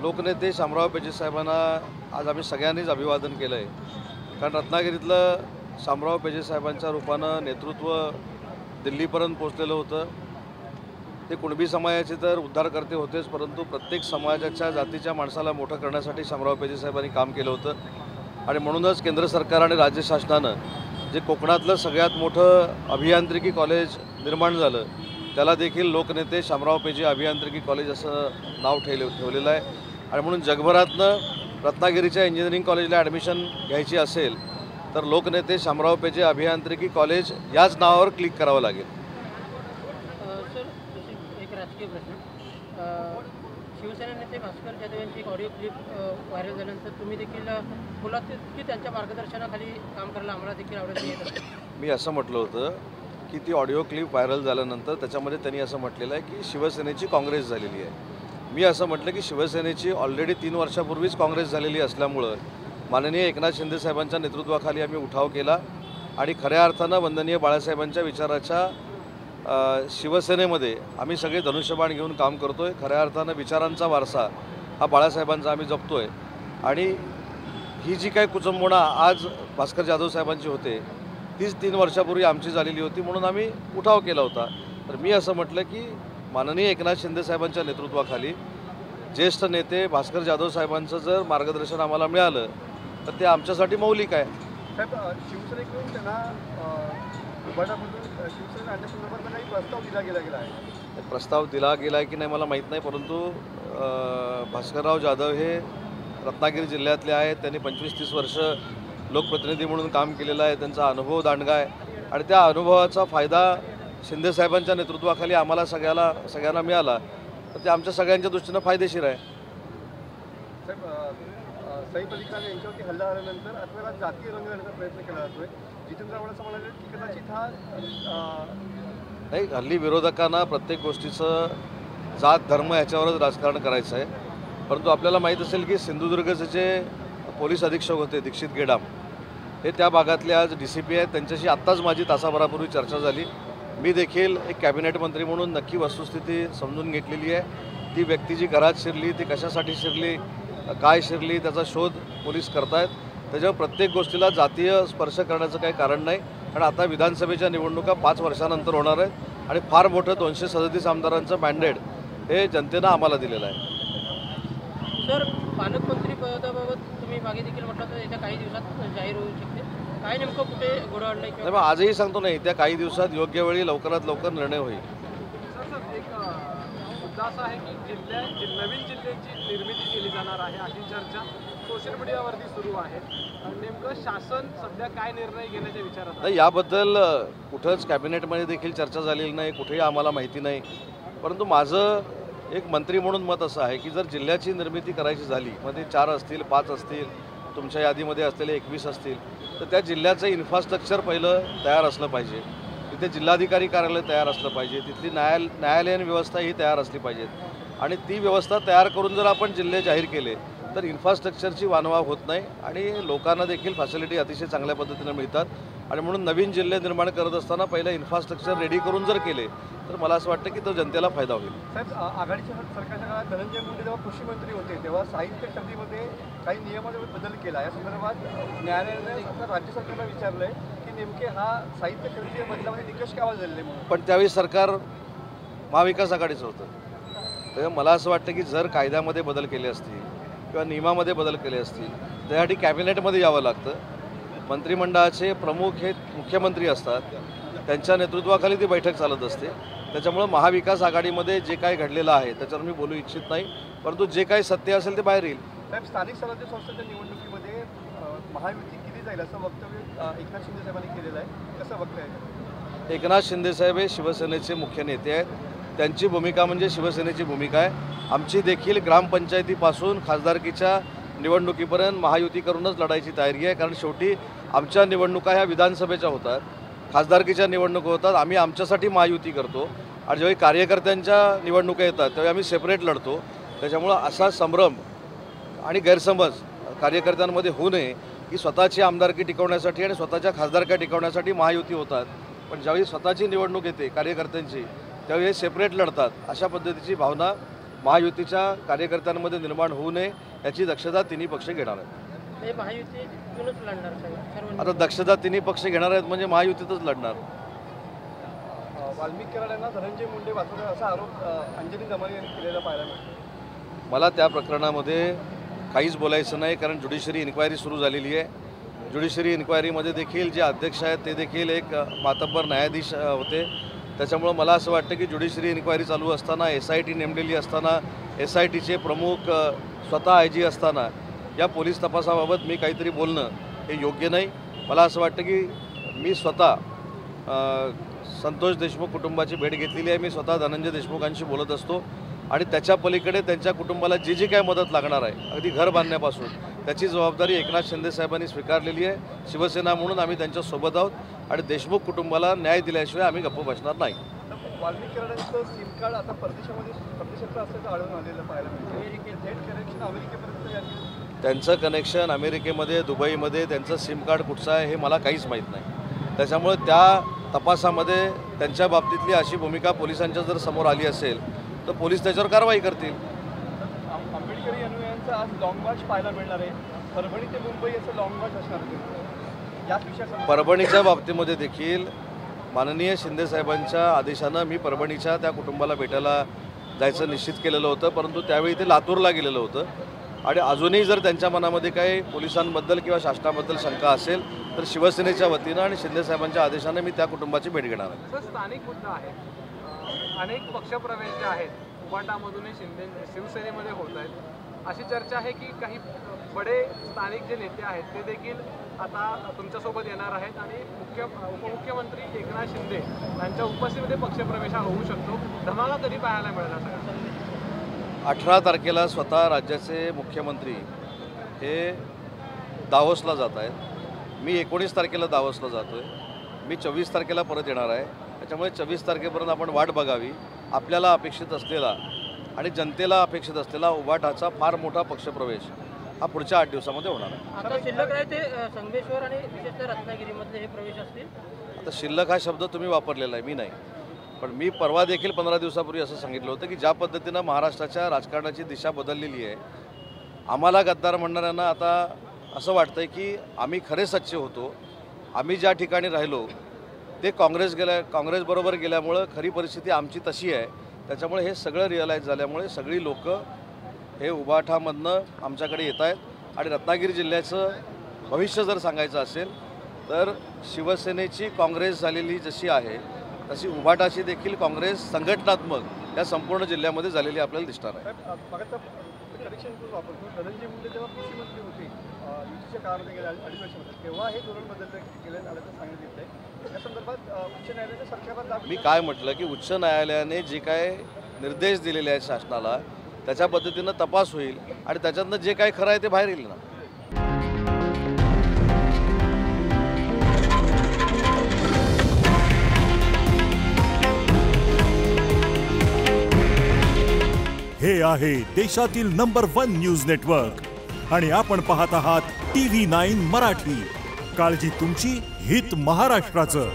लोकनेते शामराव पेजे साहेबांना आज आम्ही सगळ्यांनीच अभिवादन केलं आहे। कारण रत्नागिरीतलं शामराव पेजे साहेबांच्या रूपानं नेतृत्व दिल्लीपर्यंत पोहोचलेलं होतं। ते कुणबी समाजाचे तर उद्धारकर्ते होतेच, परंतु प्रत्येक समाजाच्या जातीच्या माणसाला मोठं करण्यासाठी शामराव पेजे साहेबांनी काम केलं होतं। आणि म्हणूनच केंद्र सरकार आणि राज्य शासनानं जे कोकणातलं सगळ्यात मोठं अभियांत्रिकी कॉलेज निर्माण झालं त्याला देखील लोकनेते शामराव पेजे अभियांत्रिकी कॉलेज असं नाव ठेवलेलं आहे। आणि म्हणून जगभरातनं रत्नागिरीच्या इंजिनिअरिंग कॉलेजला ॲडमिशन घ्यायची असेल तर लोकनेते शामराव पेजे अभियांत्रिकी कॉलेज याच नावावर क्लिक करावं लागेल। सर, एक राजकीय प्रश्न, शिवसेना नेते भास्कर जाधव यांची एक ऑडिओ क्लिप व्हायरल झाल्यानंतर तुम्ही देखील बोलात की त्यांच्या मार्गदर्शनाखाली काम करायला आम्हाला देखील आवडत नाही। मी असं म्हटलं होतं की ती ऑडिओ क्लिप व्हायरल झाल्यानंतर त्याच्यामध्ये त्यांनी असं म्हटलेलं आहे की शिवसेनेची काँग्रेस झालेली आहे। मी असं म्हटलं की शिवसेनेची ऑलरेडी 3 वर्षापूर्वीच काँग्रेस झालेली असल्यामुळं माननीय एकनाथ शिंदे साहेबांच्या नेतृत्वाखाली आम्ही उठाव केला आणि खऱ्या अर्थानं वंदनीय बाळासाहेबांच्या विचाराच्या शिवसेनेमध्ये आम्ही सगळे धनुष्यबाण घेऊन काम करतो आहे। खऱ्या अर्थानं विचारांचा वारसा हा बाळासाहेबांचा आम्ही जपतो आहे। आणि ही जी काही कुचंबणा आज भास्कर जाधव साहेबांची होते तीच 3 वर्षापूर्वी आमची झालेली होती, म्हणून आम्ही उठाव केला होता। तर मी असं म्हटलं की माननीय एकनाथ शिंदे साहेबांच्या नेतृत्वाखाली ज्येष्ठ नेते भास्कर जाधव साहेबांचं जर मार्गदर्शन आम्हाला मिळालं तर ते आमच्यासाठी मौलिक आहे। साहेब, शिवसेनेकडून त्यांना उभाटामधून शिवसेना आणण्यासंदर्भात काही प्रस्ताव दिला गेला आहे। प्रस्ताव दिला गेला आहे की नाही मला माहीत नाही, परंतु भास्करराव जाधव हे रत्नागिरी जिल्ह्यातले आहेत। त्यांनी 25-30 वर्ष लोकप्रतिनिधी म्हणून काम केलेलं आहे। त्यांचा अनुभव दांडगा आहे आणि त्या अनुभवाचा फायदा शिंदे साहेबांच्या नेतृत्वाखाली आम्हाला सगळ्यांना मिळाला तर ते आमच्या सगळ्यांच्या दृष्टीनं फायदेशीर आहे। साहेब, सईद अली खान यांच्यावरती हल्ला झाल्यानंतर आपल्याला जातीय रंग देण्याचा प्रयत्न केला जातोय। जितेंद्र आव्हाड असं म्हणाले की कदाचित हा नाही, हल्ली विरोधकांना प्रत्येक गोष्टीचं जात धर्म याच्यावरच राजकारण करायचं आहे। परंतु आपल्याला माहीत असेल की सिंधुदुर्गचे जे पोलीस अधीक्षक होते दीक्षित गेडाम हे त्या भागातले आज DCP आहेत। त्यांच्याशी आत्ताच माझी तासाभरापूर्वी चर्चा झाली। मी देखील एक कॅबिनेट मंत्री म्हणून नक्की वस्तुस्थिती समजून घेतलेली आहे। ती व्यक्ती जी घरात शिरली ती कशासाठी शिरली, काय शिरली, त्याचा शोध पोलीस करतायत। त्याच्यावर प्रत्येक गोष्टीला जातीय स्पर्श करण्याचं काही कारण नाही। कारण आता विधानसभेच्या निवडणुका 5 वर्षानंतर होणार आहेत आणि फार मोठं 237 आमदारांचं मॅन्डेट हे जनतेनं आम्हाला दिलेलं आहे। सर, पालकमंत्री पदाबाबत तुम्ही मागे देखील म्हटलं तर येत्या काही दिवसात जाहीर होऊ शकते, काय नेमकं कुठे घोडं आणलंय नाही, मग आजही सांगतो नाही, त्या काही दिवसात योग्य वेळी लवकरात लवकर निर्णय होईल। सर, एक मुद्दा असा आहे की नवीन जिल्ह्याची निर्मिती केली जाणार आहे अशी चर्चा सोशल मीडियावरती सुरू आहे। नेमकं शासन सध्या काय निर्णय घेण्याच्या विचारात नाही, याबद्दल कुठंच कॅबिनेटमध्ये देखील चर्चा झालेली नाही, कुठेही आम्हाला माहिती नाही। परंतु माझं एक मंत्री म्हणून मत असं आहे की जर जिल्ह्याची निर्मिती करायची झाली, मध्ये 4 असतील, 5 असतील, तुमच्या यादीमध्ये असलेले 21 असतील, तर त्या जिल्ह्याचं इन्फ्रास्ट्रक्चर पहिलं तयार असलं पाहिजे। तिथे जिल्हाधिकारी कार्यालय तयार असलं पाहिजे, तिथली न्यायालयीन व्यवस्था ही तयार असली पाहिजे। आणि ती व्यवस्था तयार करून जर आपण जिल्हे जाहीर केले तर इन्फ्रास्ट्रक्चरची वानवा होत नाही आणि लोकांना देखील फॅसिलिटी अतिशय चांगल्या पद्धतीने मिळतात। आणि म्हणून नवीन जिल्हे निर्माण करत असताना पहिलं इन्फ्रास्ट्रक्चर रेडी करून जर केले तर मला असं वाटतं की तो जनतेला फायदा होईल। साहेब, आघाडीच्या सरकारच्या काळात धनंजय मुंडे जेव्हा कृषी मंत्री होते तेव्हा साहित्य खरेदीमध्ये काही नियमामध्ये बदल केला। या संदर्भात न्यायालयाने आता राज्य सरकारला विचारलं आहे की नेमके हा साहित्य खरेदी बदलामध्ये निकष काय झालेले म्हणून। पण त्यावेळी सरकार महाविकास आघाडीचं होतं। तेव्हा मला असं वाटतं की जर कायद्यामध्ये बदल केले असतील किंवा नियमामध्ये बदल केले असतील त्यासाठी कॅबिनेटमध्ये यावं लागतं। मंत्रिमंडळाचे प्रमुख हे मुख्यमंत्री असतात, त्यांच्या नेतृत्वाखाली ती बैठक चालत असते। त्याच्यामुळं महाविकास आघाडीमध्ये जे काही घडलेलं आहे त्याच्यावर मी बोलू इच्छित नाही, परंतु जे काही सत्य असेल ते बाहेर येईल। साहेब, स्थानिक स्वराज्य संस्थेच्या निवडणुकीमध्ये महायुती केली जाईल असं वक्तव्य एकनाथ शिंदे साहेबांनी केलेलं आहे, कसं वक्तव्य? एकनाथ शिंदे साहेब हे शिवसेनेचे मुख्य नेते आहेत। त्यांची भूमिका म्हणजे शिवसेनेची भूमिका आहे। आमची देखील ग्रामपंचायतीपासून खासदारकीच्या निवडणुकीपर्यंत महायुती करूनच लढायची तयारी आहे। कारण शेवटी आमच्या निवडणुका ह्या विधानसभेच्या होतात, खासदारकीच्या निवडणुका होतात, आम्ही आमच्यासाठी महायुती करतो। आणि ज्यावेळी कार्यकर्त्यांच्या निवडणुका येतात त्यावेळी आम्ही सेपरेट लढतो। त्याच्यामुळं असा संभ्रम आणि गैरसमज कार्यकर्त्यांमध्ये होऊ नये की स्वतःची आमदारकी टिकवण्यासाठी आणि स्वतःच्या खासदारक्या टिकवण्यासाठी महायुती होतात, पण ज्यावेळी स्वतःची निवडणूक येते कार्यकर्त्यांची त्यावेळी सेपरेट लढतात, अशा पद्धतीची भावना महायुतीच्या कार्यकर्त्यांमध्ये निर्माण होऊ नये याची दक्षता तिन्ही पक्ष घेणार आहेत. हे महायुतीतूनच लढणार सर्व. आता दक्षता तिन्ही पक्ष घेणार आहेत म्हणजे महायुतीतच लढणार. वाल्मिक कराड यांना धनंजय मुंडे वाचवले असा आरोप अंजली दमानी यांनी केलेला पाहायला मिळतो. मला त्या प्रकरणामध्ये काहीच बोलायचं नाही, कारण ज्युडिशरी इन्क्वायरी सुरू झालेली आहे. ज्युडिशरी इन्क्वायरीमध्ये देखील जे अध्यक्ष आहेत ते देखील एक मातब्बर न्यायाधीश होते. त्याच्यामुळं मला असं वाटतं की ज्युडिशरी इन्क्वायरी चालू असताना, SIT नेमलेली असताना, SITचे प्रमुख स्वतः IG असताना या पोलीस तपासाबाबत मी काहीतरी बोलणं हे योग्य नाही. मला असं वाटतं की मी स्वतः संतोष देशमुख कुटुंबाची भेट घेतलेली आहे. मी स्वतः धनंजय देशमुखांशी बोलत असतो आणि त्याच्या पलीकडे त्यांच्या कुटुंबाला जी जी काय मदत लागणार आहे, अगदी घर बांधण्यापासून, त्याची जबाबदारी एकनाथ शिंदे साहेबांनी स्वीकारलेली आहे. शिवसेना म्हणून आम्ही त्यांच्यासोबत आहोत आणि देशमुख कुटुंबाला न्याय दिल्याशिवाय आम्ही गप्प बसणार नाही. वाल्मिक कराडांचं सिम कार्ड आता परदेशातलं असल्याचं आढळून आलेलं पाहायला मिळतं. थेट कनेक्शन अमेरिकेपर्यंत यांनी त्यांचं कनेक्शन अमेरिकेमध्ये, दुबईमध्ये त्यांचं सिम कार्ड कुठचं आहे हे मला काहीच माहीत नाही. त्याच्यामुळे त्या तपासामध्ये त्यांच्या बाबतीतली अशी भूमिका पोलिसांच्या जर समोर आली असेल तर पोलीस त्याच्यावर कारवाई करतील. आंबेडकरी अनुयायांचा आज लॉंग मार्च पाहायला मिळणार आहे. परभणी ते मुंबई असं लॉंग मार्च असणार आहे. याच विषयात परभणीच्या बाबतीमध्ये देखील माननीय शिंदेसाहेबांच्या आदेशानं मी परभणीच्या त्या कुटुंबाला भेटायला जायचं निश्चित केलेलं होतं, परंतु त्यावेळी ते लातूरला गेलेलं होतं. आणि अजूनही जर त्यांच्या मनामध्ये काही पोलिसांबद्दल किंवा शासनाबद्दल शंका असेल तर शिवसेनेच्या वतीनं आणि शिंदेसाहेबांच्या आदेशाने मी त्या कुटुंबाची भेट घेणार आहे. सर, स्थानिक मुद्दा आहे. अनेक पक्षप्रवेश जे आहेत उबाटामधूनही शिवसेनेमध्ये होत आहेत. अशी चर्चा आहे की काही बडे स्थानिक जे नेते आहेत ते देखील आता तुमच्यासोबत येणार आहेत आणि उपमुख्यमंत्री एकनाथ शिंदे यांच्या उपस्थितीमध्ये पक्षप्रवेश हा होऊ शकतो. धमाका कधी पाहायला मिळणार सगळं? 18 तारखेला स्वतः राज्याचे मुख्यमंत्री हे दावोसला जात आहेत. मी 19 तारखेला दावोसला जातो आहे. मी 24 तारखेला परत येणार आहे. त्याच्यामुळे 24 तारखेपर्यंत आपण वाट बघावी. आपल्याला अपेक्षित असलेला आणि जनतेला अपेक्षित असलेला उबाटाचा फार मोठा पक्षप्रवेश हा पुढच्या 8 दिवसामध्ये होणार आहे. आता शिल्लक आहे ते संगमेश्वर आणि विशेषतः रत्नागिरीमधले हे प्रवेश असतील. आता शिल्लक हा शब्द तुम्ही वापरलेला आहे, मी नाही. पण मी परवा देखील 15 दिवसापूर्वी असं सांगितलं होतं की ज्या पद्धतीनं महाराष्ट्राच्या राजकारणाची दिशा बदललेली आहे, आम्हाला गद्दार म्हणणाऱ्यांना आता असं वाटतंय की आम्ही खरे सच्चे होतो. आम्ही ज्या ठिकाणी राहिलो ते काँग्रेसबरोबर गेल्यामुळं खरी परिस्थिती आमची तशी आहे. त्याच्यामुळे हे सगळं रिअलाईज झाल्यामुळे सगळी लोकं हे उबाठामधनं आमच्याकडे येत आहेत. आणि रत्नागिरी जिल्ह्याचं भविष्य जर सांगायचं असेल तर शिवसेनेची काँग्रेस झालेली जशी आहे तशी उबाटाची देखील काँग्रेस संघटनात्मक या संपूर्ण जिल्ह्यामध्ये झालेली आपल्याला दिसणार आहे. कनेक्शन वापरतो. धनंजय मुंडे जेव्हा कृषी मंत्री होते युतीच्या काळामध्ये गेल्या 2.5 वर्षामध्ये, तेव्हा हे धोरण केलं आल्याचं सांगितलं आहे. या संदर्भात उच्च न्यायालयाने सरकारला मी काय म्हटलं की उच्च न्यायालयाने जे काय निर्देश दिलेले आहेत शासनाला त्याच्या पद्धतीनं तपास होईल आणि त्याच्यातनं जे काय खरं आहे ते बाहेर येईल ना. हे आहे देशातील नंबर 1 न्यूज नेटवर्क आणि आपण पाहत आहात TV9 मराठी. काळजी तुमची, हित महाराष्ट्राचं.